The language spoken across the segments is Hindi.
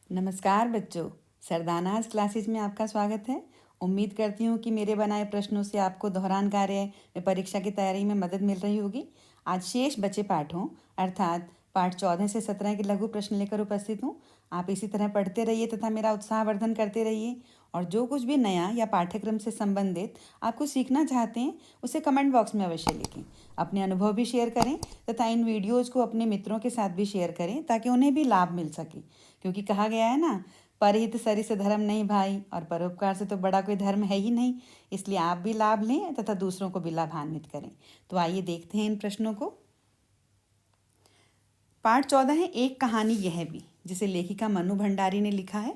नमस्कार बच्चों। सरदानाज क्लासेस में आपका स्वागत है। उम्मीद करती हूँ कि मेरे बनाए प्रश्नों से आपको दोहरान कार्य में परीक्षा की तैयारी में मदद मिल रही होगी। आज शेष बचे पाठों अर्थात पाठ 14 से 17 के लघु प्रश्न लेकर उपस्थित हूँ। आप इसी तरह पढ़ते रहिए तथा मेरा उत्साहवर्धन करते रहिए और जो कुछ भी नया या पाठ्यक्रम से संबंधित आपको सीखना चाहते हैं उसे कमेंट बॉक्स में अवश्य लिखें। अपने अनुभव भी शेयर करें तथा इन वीडियोज़ को अपने मित्रों के साथ भी शेयर करें ताकि उन्हें भी लाभ मिल सके, क्योंकि कहा गया है ना, परहित सरिस धर्म नहीं भाई, और परोपकार से तो बड़ा कोई धर्म है ही नहीं। इसलिए आप भी लाभ लें तथा दूसरों को भी लाभान्वित करें। तो आइए देखते हैं इन प्रश्नों को। पाठ 14 है एक कहानी यह भी, जिसे लेखिका मन्नू भंडारी ने लिखा है।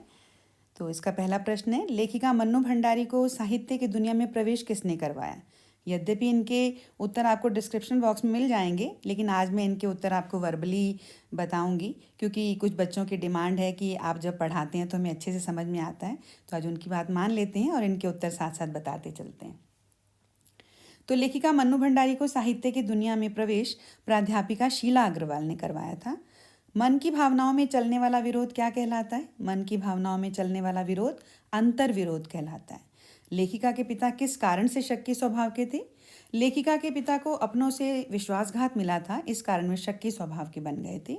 तो इसका पहला प्रश्न है, लेखिका मन्नू भंडारी को साहित्य की दुनिया में प्रवेश किसने करवाया। यद्यपि इनके उत्तर आपको डिस्क्रिप्शन बॉक्स में मिल जाएंगे, लेकिन आज मैं इनके उत्तर आपको वर्बली बताऊंगी, क्योंकि कुछ बच्चों की डिमांड है कि आप जब पढ़ाते हैं तो हमें अच्छे से समझ में आता है। तो आज उनकी बात मान लेते हैं और इनके उत्तर साथ साथ बताते चलते हैं। तो लेखिका मन्नू भंडारी को साहित्य की दुनिया में प्रवेश प्राध्यापिका शीला अग्रवाल ने करवाया था। मन की भावनाओं में चलने वाला विरोध क्या कहलाता है? मन की भावनाओं में चलने वाला विरोध अंतर विरोध कहलाता है। लेखिका के पिता किस कारण से शक्की स्वभाव के थे? लेखिका के पिता को अपनों से विश्वासघात मिला था, इस कारण वे शक्की स्वभाव के बन गए थे।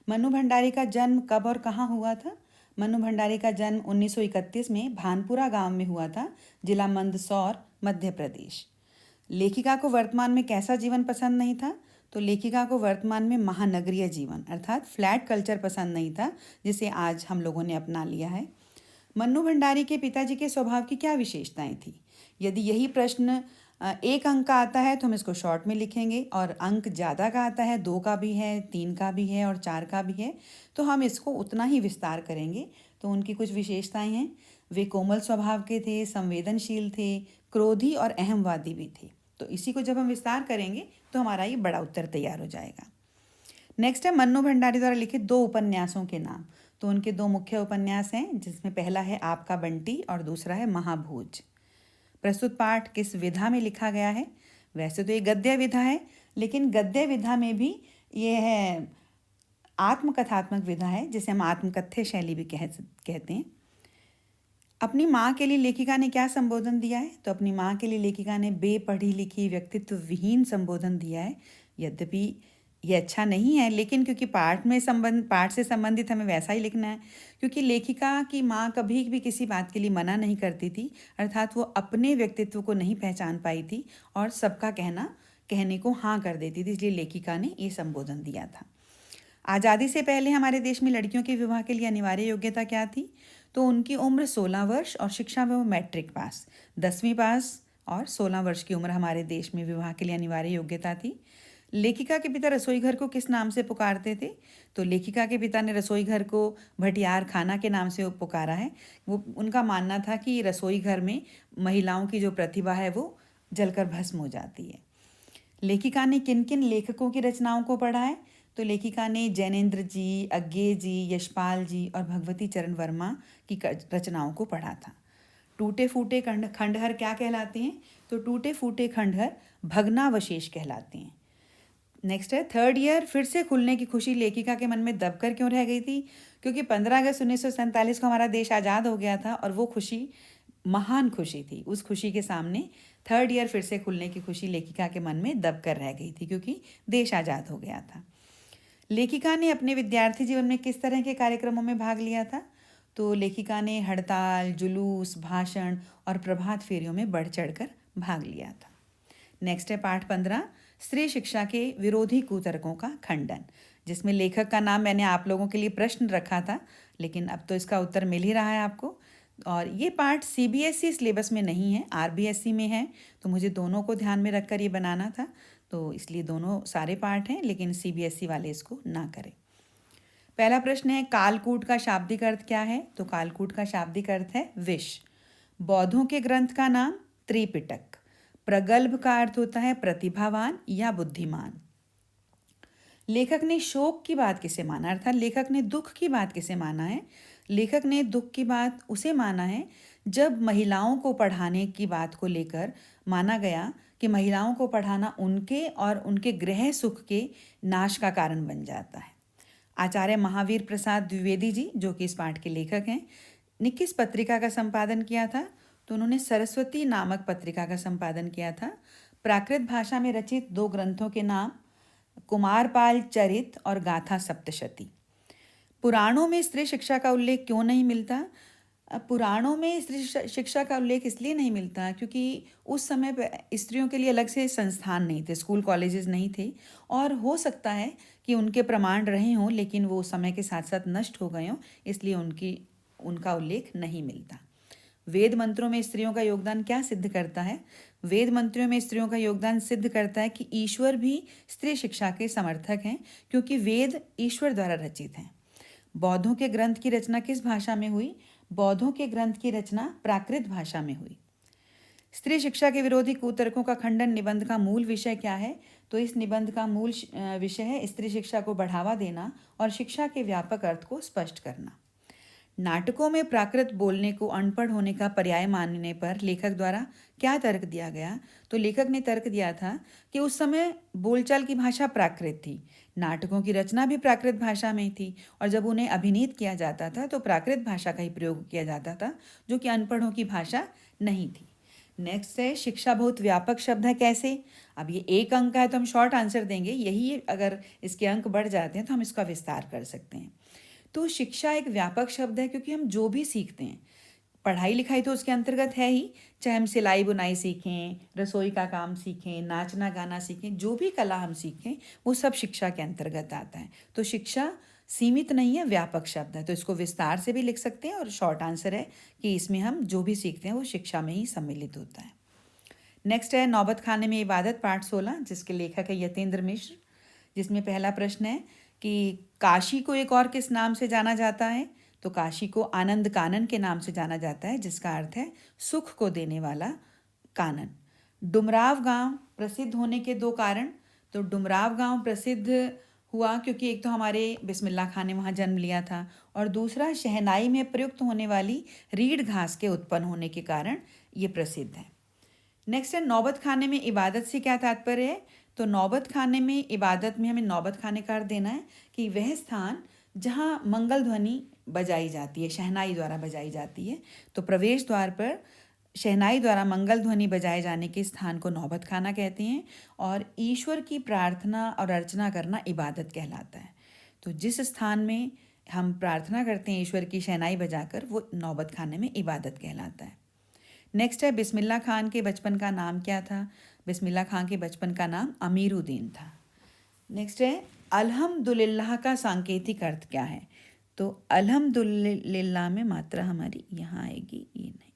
मन्नू भंडारी का जन्म कब और कहाँ हुआ था? मन्नू भंडारी का जन्म 1931 में भानपुरा गांव में हुआ था, जिला मंदसौर, मध्य प्रदेश। लेखिका को वर्तमान में कैसा जीवन पसंद नहीं था? तो लेखिका को वर्तमान में महानगरीय जीवन अर्थात फ्लैट कल्चर पसंद नहीं था, जिसे आज हम लोगों ने अपना लिया है। मन्नू भंडारी के पिताजी के स्वभाव की क्या विशेषताएं थी? यदि यही प्रश्न एक अंक का आता है तो हम इसको शॉर्ट में लिखेंगे, और अंक ज़्यादा का आता है, 2 का भी है, 3 का भी है और 4 का भी है, तो हम इसको उतना ही विस्तार करेंगे। तो उनकी कुछ विशेषताएं हैं। वे कोमल स्वभाव के थे, संवेदनशील थे, क्रोधी और अहमवादी भी थे। तो इसी को जब हम विस्तार करेंगे तो हमारा ये बड़ा उत्तर तैयार हो जाएगा। नेक्स्ट है मन्नू भंडारी द्वारा लिखित 2 उपन्यासों के नाम। तो उनके 2 मुख्य उपन्यास हैं, जिसमें पहला है आपका बंटी और दूसरा है महाभोज। प्रस्तुत पाठ किस विधा में लिखा गया है? वैसे तो ये गद्य विधा है, लेकिन गद्य विधा में भी ये है आत्मकथात्मक विधा है, जिसे हम आत्मकथ्य शैली भी कहते हैं। अपनी माँ के लिए लेखिका ने क्या संबोधन दिया है? तो अपनी माँ के लिए लेखिका ने बेपढ़ी लिखी व्यक्तित्व विहीन संबोधन दिया है। यद्यपि ये अच्छा नहीं है, लेकिन क्योंकि पाठ से संबंधित हमें वैसा ही लिखना है, क्योंकि लेखिका की माँ कभी भी किसी बात के लिए मना नहीं करती थी, अर्थात वो अपने व्यक्तित्व को नहीं पहचान पाई थी और सबका कहने को हाँ कर देती थी, इसलिए लेखिका ने ये संबोधन दिया था। आज़ादी से पहले हमारे देश में लड़कियों के विवाह के लिए अनिवार्य योग्यता क्या थी? तो उनकी उम्र 16 वर्ष और शिक्षा में वो मैट्रिक पास, 10वीं पास, और 16 वर्ष की उम्र हमारे देश में विवाह के लिए अनिवार्य योग्यता थी। लेखिका के पिता रसोई घर को किस नाम से पुकारते थे? तो लेखिका के पिता ने रसोई घर को भटियार खाना के नाम से पुकारा है। वो उनका मानना था कि रसोई घर में महिलाओं की जो प्रतिभा है वो जलकर भस्म हो जाती है। लेखिका ने किन किन लेखकों की रचनाओं को पढ़ा है? तो लेखिका ने जैनेन्द्र जी, अज्ञे जी, यशपाल जी और भगवती चरण वर्मा की रचनाओं को पढ़ा था। टूटे फूटे खंडहर क्या कहलाते हैं? तो टूटे फूटे खंडहर भग्नावशेष कहलाते हैं। नेक्स्ट है, थर्ड ईयर फिर से खुलने की खुशी लेखिका के मन में दबकर क्यों रह गई थी? क्योंकि 15 अगस्त 1947 को हमारा देश आज़ाद हो गया था और वो खुशी महान खुशी थी। उस खुशी के सामने थर्ड ईयर फिर से खुलने की खुशी लेखिका के मन में दबकर रह गई थी, क्योंकि देश आज़ाद हो गया था। लेखिका ने अपने विद्यार्थी जीवन में किस तरह के कार्यक्रमों में भाग लिया था? तो लेखिका ने हड़ताल, जुलूस, भाषण और प्रभात फेरियों में बढ़ चढ़कर भाग लिया था। नेक्स्ट है पाठ 15, स्त्री शिक्षा के विरोधी कुतर्कों का खंडन, जिसमें लेखक का नाम मैंने आप लोगों के लिए प्रश्न रखा था, लेकिन अब तो इसका उत्तर मिल ही रहा है आपको। और ये पाठ CBSE सिलेबस में नहीं है, RBSE में है, तो मुझे दोनों को ध्यान में रखकर ये बनाना था, तो इसलिए दोनों सारे पाठ हैं, लेकिन CBSE वाले इसको ना करें। पहला प्रश्न है, कालकूट का शाब्दिक अर्थ क्या है? तो कालकूट का शाब्दिक अर्थ है विष। बौद्धों के ग्रंथ का नाम त्रिपिटक। प्रगल्भ का अर्थ होता है प्रतिभावान या बुद्धिमान। लेखक ने शोक की बात किसे माना, अर्थात लेखक ने दुख की बात किसे माना है? लेखक ने दुख की बात उसे माना है जब महिलाओं को पढ़ाने की बात को लेकर माना गया कि महिलाओं को पढ़ाना उनके और उनके गृह सुख के नाश का कारण बन जाता है। आचार्य महावीर प्रसाद द्विवेदी जी, जो कि इस पाठ के लेखक हैं, ने किस पत्रिका का संपादन किया था? तो उन्होंने सरस्वती नामक पत्रिका का संपादन किया था। प्राकृत भाषा में रचित 2 ग्रंथों के नाम कुमारपाल चरित और गाथा सप्तशती। पुराणों में स्त्री शिक्षा का उल्लेख क्यों नहीं मिलता? पुराणों में स्त्री शिक्षा का उल्लेख इसलिए नहीं मिलता क्योंकि उस समय पे स्त्रियों के लिए अलग से संस्थान नहीं थे, स्कूल कॉलेजेस नहीं थे, और हो सकता है कि उनके प्रमाण रहे हों लेकिन वो समय के साथ साथ नष्ट हो गए हों, इसलिए उनका उल्लेख नहीं मिलता। वेद मंत्रों में स्त्रियों का योगदान क्या सिद्ध करता है? वेद मंत्रों में स्त्रियों का योगदान सिद्ध करता है कि ईश्वर भी स्त्री शिक्षा के समर्थक हैं, क्योंकि वेद ईश्वर द्वारा रचित हैं। बौद्धों के ग्रंथ की रचना किस भाषा में हुई? बौद्धों के ग्रंथ की रचना प्राकृत भाषा में हुई। स्त्री शिक्षा के विरोधी कुतर्कों का खंडन निबंध का मूल विषय क्या है? तो इस निबंध का मूल विषय है स्त्री शिक्षा को बढ़ावा देना और शिक्षा के व्यापक अर्थ को स्पष्ट करना। नाटकों में प्राकृत बोलने को अनपढ़ होने का पर्याय मानने पर लेखक द्वारा क्या तर्क दिया गया? तो लेखक ने तर्क दिया था कि उस समय बोलचाल की भाषा प्राकृत थी, नाटकों की रचना भी प्राकृत भाषा में थी, और जब उन्हें अभिनीत किया जाता था तो प्राकृत भाषा का ही प्रयोग किया जाता था, जो कि अनपढ़ों की भाषा नहीं थी। नेक्स्ट है शिक्षा बहुत व्यापक शब्द है, कैसे? अब ये 1 अंक का है तो हम शॉर्ट आंसर देंगे, यही अगर इसके अंक बढ़ जाते हैं तो हम इसका विस्तार कर सकते हैं। तो शिक्षा एक व्यापक शब्द है क्योंकि हम जो भी सीखते हैं, पढ़ाई लिखाई तो उसके अंतर्गत है ही, चाहे हम सिलाई बुनाई सीखें, रसोई का काम सीखें, नाचना गाना सीखें, जो भी कला हम सीखें वो सब शिक्षा के अंतर्गत आता है। तो शिक्षा सीमित नहीं है, व्यापक शब्द है, तो इसको विस्तार से भी लिख सकते हैं, और शॉर्ट आंसर है कि इसमें हम जो भी सीखते हैं वो शिक्षा में ही सम्मिलित होता है। नेक्स्ट है नौबत खाने में इबादत, पाठ 16, जिसके लेखक है यतेंद्र मिश्र, जिसमें पहला प्रश्न है कि काशी को एक और किस नाम से जाना जाता है? तो काशी को आनंद कानन के नाम से जाना जाता है, जिसका अर्थ है सुख को देने वाला कानन। डुमराव गांव प्रसिद्ध होने के 2 कारण। तो डुमराव गांव प्रसिद्ध हुआ क्योंकि एक तो हमारे बिस्मिल्लाह खां ने वहाँ जन्म लिया था, और दूसरा शहनाई में प्रयुक्त होने वाली रीढ़ घास के उत्पन्न होने के कारण ये प्रसिद्ध है। नेक्स्ट है नौबत खाने में इबादत से क्या तात्पर्य है? तो नौबत खाने में इबादत में हमें नौबत खाने का अर्थ देना है कि वह स्थान जहाँ मंगल ध्वनि बजाई जाती है, शहनाई द्वारा बजाई जाती है। तो प्रवेश द्वार पर शहनाई द्वारा मंगल ध्वनि बजाए जाने के स्थान को नौबत खाना कहते हैं, और ईश्वर की प्रार्थना और अर्चना करना इबादत कहलाता है। तो जिस स्थान में हम प्रार्थना करते हैं ईश्वर की शहनाई बजाकर, वो नौबत खाने में इबादत कहलाता है। नेक्स्ट है बिस्मिल्लाह खान के बचपन का नाम क्या था? बिस्मिल्लाह खान के बचपन का नाम अमीरुद्दीन था। नेक्स्ट है अल्हम्दुलिल्लाह का सांकेतिक अर्थ क्या है? तो अल्हम्दुलिल्लाह में मात्रा हमारी यहाँ आएगी, ये नहीं।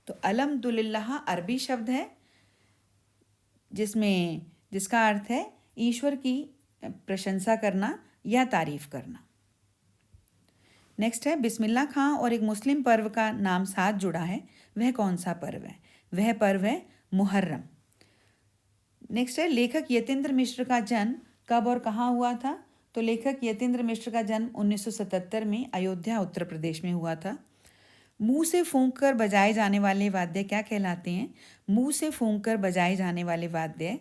तो अल्हम्दुलिल्लाह अरबी शब्द है जिसका अर्थ है ईश्वर की प्रशंसा करना या तारीफ करना। नेक्स्ट है बिस्मिल्लाह खां और एक मुस्लिम पर्व का नाम साथ जुड़ा है, वह कौन सा पर्व है? वह पर्व है मुहर्रम। नेक्स्ट है लेखक यतेंद्र मिश्र का जन्म कब और कहाँ हुआ था? तो लेखक यतेंद्र मिश्र का जन्म 1977 में अयोध्या उत्तर प्रदेश में हुआ था। मुंह से फूंक कर बजाए जाने वाले वाद्य क्या कहलाते हैं? मुंह से फूंक कर बजाए जाने वाले वाद्य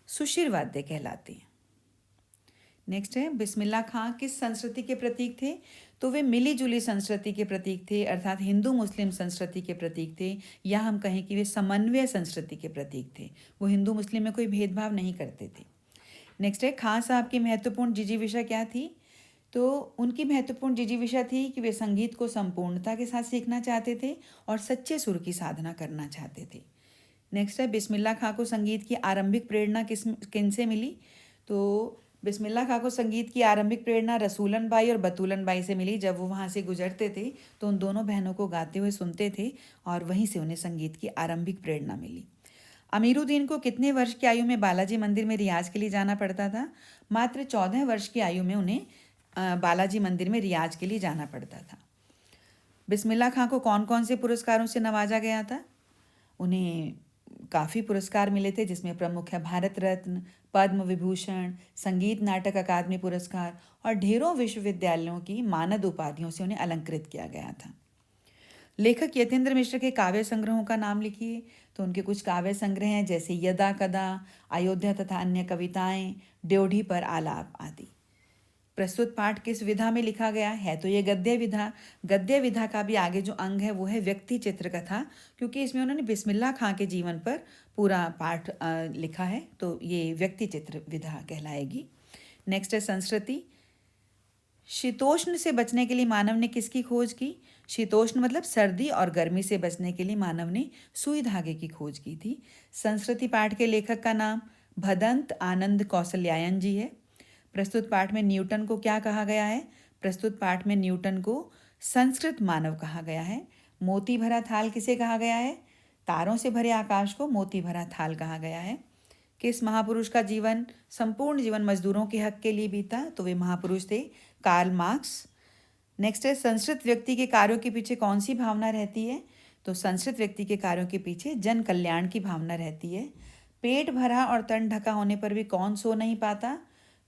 सुशिर वाद्य कहलाते हैं। नेक्स्ट है बिस्मिल्लाह खां किस संस्कृति के प्रतीक थे? तो वे मिली जुली संस्कृति के प्रतीक थे, अर्थात हिंदू मुस्लिम संस्कृति के प्रतीक थे, या हम कहें कि वे समन्वय संस्कृति के प्रतीक थे। वो हिंदू मुस्लिम में कोई भेदभाव नहीं करते थे। नेक्स्ट है खां साहब की महत्वपूर्ण जिजीविषा क्या थी? तो उनकी महत्वपूर्ण जिजीविषा थी कि वे संगीत को संपूर्णता के साथ सीखना चाहते थे और सच्चे सुर की साधना करना चाहते थे। नेक्स्ट है बिस्मिल्लाह खां को संगीत की आरंभिक प्रेरणा किन से मिली? तो बिस्मिल्लाह खां को संगीत की आरंभिक प्रेरणा रसूलन बाई और बतूलन बाई से मिली। जब वो वहाँ से गुजरते थे तो उन दोनों बहनों को गाते हुए सुनते थे, और वहीं से उन्हें संगीत की आरंभिक प्रेरणा मिली। अमीरुद्दीन को कितने वर्ष की आयु में बालाजी मंदिर में रियाज के लिए जाना पड़ता था? मात्र 14 वर्ष की आयु में उन्हें बालाजी मंदिर में रियाज के लिए जाना पड़ता था। बिस्मिल्लाह खां को कौन कौन से पुरस्कारों से नवाजा गया था? उन्हें काफ़ी पुरस्कार मिले थे, जिसमें प्रमुख है भारत रत्न, पद्म विभूषण, संगीत नाटक अकादमी पुरस्कार, और ढेरों विश्वविद्यालयों की मानद उपाधियों से उन्हें अलंकृत किया गया था। लेखक यतेंद्र मिश्र के काव्य संग्रहों का नाम लिखिए। तो उनके कुछ काव्य संग्रह हैं, जैसे यदा कदा, अयोध्या तथा अन्य कविताएं, ड्योढ़ी पर आलाप आदि। प्रस्तुत पाठ किस विधा में लिखा गया है? तो ये गद्य विधा। गद्य विधा का भी आगे जो अंग है वो है व्यक्ति चित्र कथा, क्योंकि इसमें उन्होंने बिस्मिल्लाह खां के जीवन पर पूरा पाठ लिखा है, तो ये व्यक्ति चित्र विधा कहलाएगी। नेक्स्ट है संस्कृति। शीतोष्ण से बचने के लिए मानव ने किसकी खोज की? शीतोष्ण मतलब सर्दी और गर्मी से बचने के लिए मानव ने सुई धागे की खोज की थी। संस्कृति पाठ के लेखक का नाम भदंत आनंद कौशल्यायन जी है। प्रस्तुत पाठ में न्यूटन को क्या कहा गया है? प्रस्तुत पाठ में न्यूटन को संस्कृत मानव कहा गया है। मोती भरा थाल किसे कहा गया है? तारों से भरे आकाश को मोती भरा थाल कहा गया है। किस महापुरुष का जीवन संपूर्ण जीवन मजदूरों के हक के लिए बीता? तो वे महापुरुष थे कार्ल मार्क्स। नेक्स्ट है संस्कृत व्यक्ति के कार्यों के पीछे कौन सी भावना रहती है? तो संस्कृत व्यक्ति के कार्यों के पीछे जन कल्याण की भावना रहती है। पेट भरा और तन ढका होने पर भी कौन सो नहीं पाता?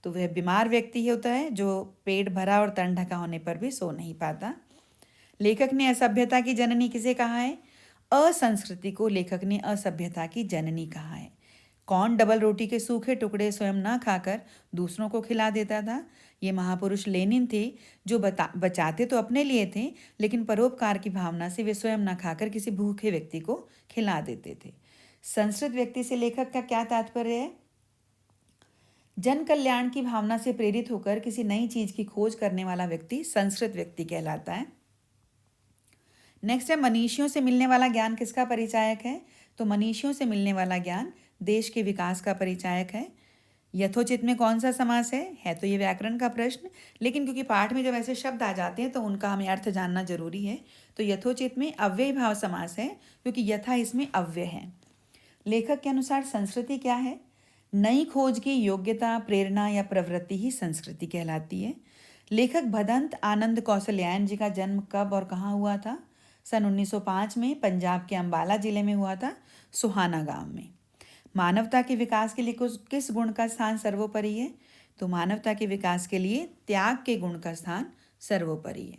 तो वह बीमार व्यक्ति होता है जो पेट भरा और तन ढका होने पर भी सो नहीं पाता। लेखक ने असभ्यता की जननी किसे कहा है? असंस्कृति को लेखक ने असभ्यता की जननी कहा है। कौन डबल रोटी के सूखे टुकड़े स्वयं ना खाकर दूसरों को खिला देता था? ये महापुरुष लेनिन थे, जो बचाते तो अपने लिए थे, लेकिन परोपकार की भावना से वे स्वयं ना खाकर किसी भूखे व्यक्ति को खिला देते थे। संस्कृत व्यक्ति से लेखक का क्या तात्पर्य है? जन कल्याण की भावना से प्रेरित होकर किसी नई चीज की खोज करने वाला व्यक्ति संस्कृत व्यक्ति कहलाता है। नेक्स्ट है मनीषियों से मिलने वाला ज्ञान किसका परिचायक है? तो मनीषियों से मिलने वाला ज्ञान देश के विकास का परिचायक है। यथोचित में कौन सा समास है तो ये व्याकरण का प्रश्न, लेकिन क्योंकि पाठ में जब ऐसे शब्द आ जाते हैं तो उनका हमें अर्थ जानना जरूरी है। तो यथोचित में अव्यय भाव समास है, क्योंकि यथा इसमें अव्यय है। लेखक के अनुसार संस्कृति क्या है? नई खोज की योग्यता, प्रेरणा या प्रवृत्ति ही संस्कृति कहलाती है। लेखक भदंत आनंद कौशल्यायन जी का जन्म कब और कहाँ हुआ था? सन 1905 में पंजाब के अंबाला जिले में हुआ था, सुहाना गांव में। मानवता के विकास के लिए किस गुण का स्थान सर्वोपरि है? तो मानवता के विकास के लिए त्याग के गुण का स्थान सर्वोपरि है।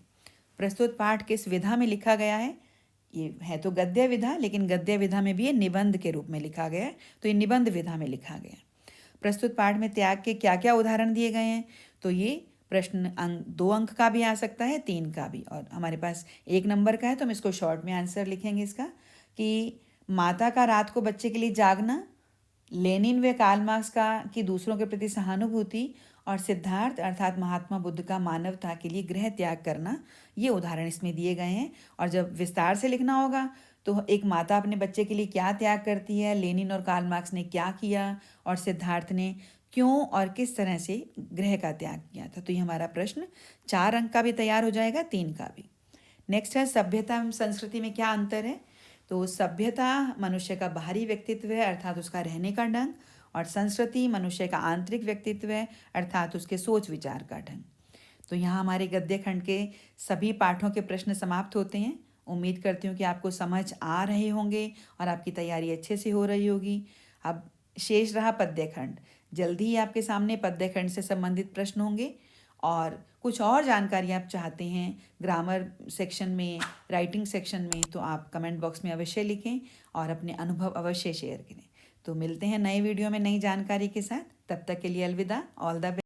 प्रस्तुत पाठ किस विधा में लिखा गया है? ये है तो गद्य विधा, लेकिन गद्य विधा में भी ये निबंध के रूप में लिखा गया है, तो ये निबंध विधा में लिखा गया है। प्रस्तुत पाठ में त्याग के क्या क्या उदाहरण दिए गए हैं? तो ये प्रश्न 2 अंक का भी आ सकता है, 3 का भी, और हमारे पास 1 नंबर का है तो हम इसको शॉर्ट में आंसर लिखेंगे इसका कि माता का रात को बच्चे के लिए जागना, लेनिन व कार्ल मार्क्स का कि दूसरों के प्रति सहानुभूति, और सिद्धार्थ अर्थात महात्मा बुद्ध का मानवता के लिए गृह त्याग करना, ये उदाहरण इसमें दिए गए हैं। और जब विस्तार से लिखना होगा तो एक माता अपने बच्चे के लिए क्या त्याग करती है, लेनिन और कार्ल मार्क्स ने क्या किया, और सिद्धार्थ ने क्यों और किस तरह से गृह का त्याग किया था। तो ये हमारा प्रश्न 4 अंक का भी तैयार हो जाएगा, 3 का भी। नेक्स्ट है सभ्यता एवं संस्कृति में क्या अंतर है? तो सभ्यता मनुष्य का बाहरी व्यक्तित्व है, अर्थात उसका रहने का ढंग, और संस्कृति मनुष्य का आंतरिक व्यक्तित्व है, अर्थात उसके सोच विचार का ढंग। तो यहाँ हमारे गद्य खंड के सभी पाठों के प्रश्न समाप्त होते हैं। उम्मीद करती हूँ कि आपको समझ आ रहे होंगे और आपकी तैयारी अच्छे से हो रही होगी। अब शेष रहा पद्य खंड। जल्दी ही आपके सामने पद्य खंड से संबंधित प्रश्न होंगे, और कुछ और जानकारी आप चाहते हैं ग्रामर सेक्शन में, राइटिंग सेक्शन में, तो आप कमेंट बॉक्स में अवश्य लिखें और अपने अनुभव अवश्य शेयर करें। तो मिलते हैं नए वीडियो में नई जानकारी के साथ। तब तक के लिए अलविदा। All the best.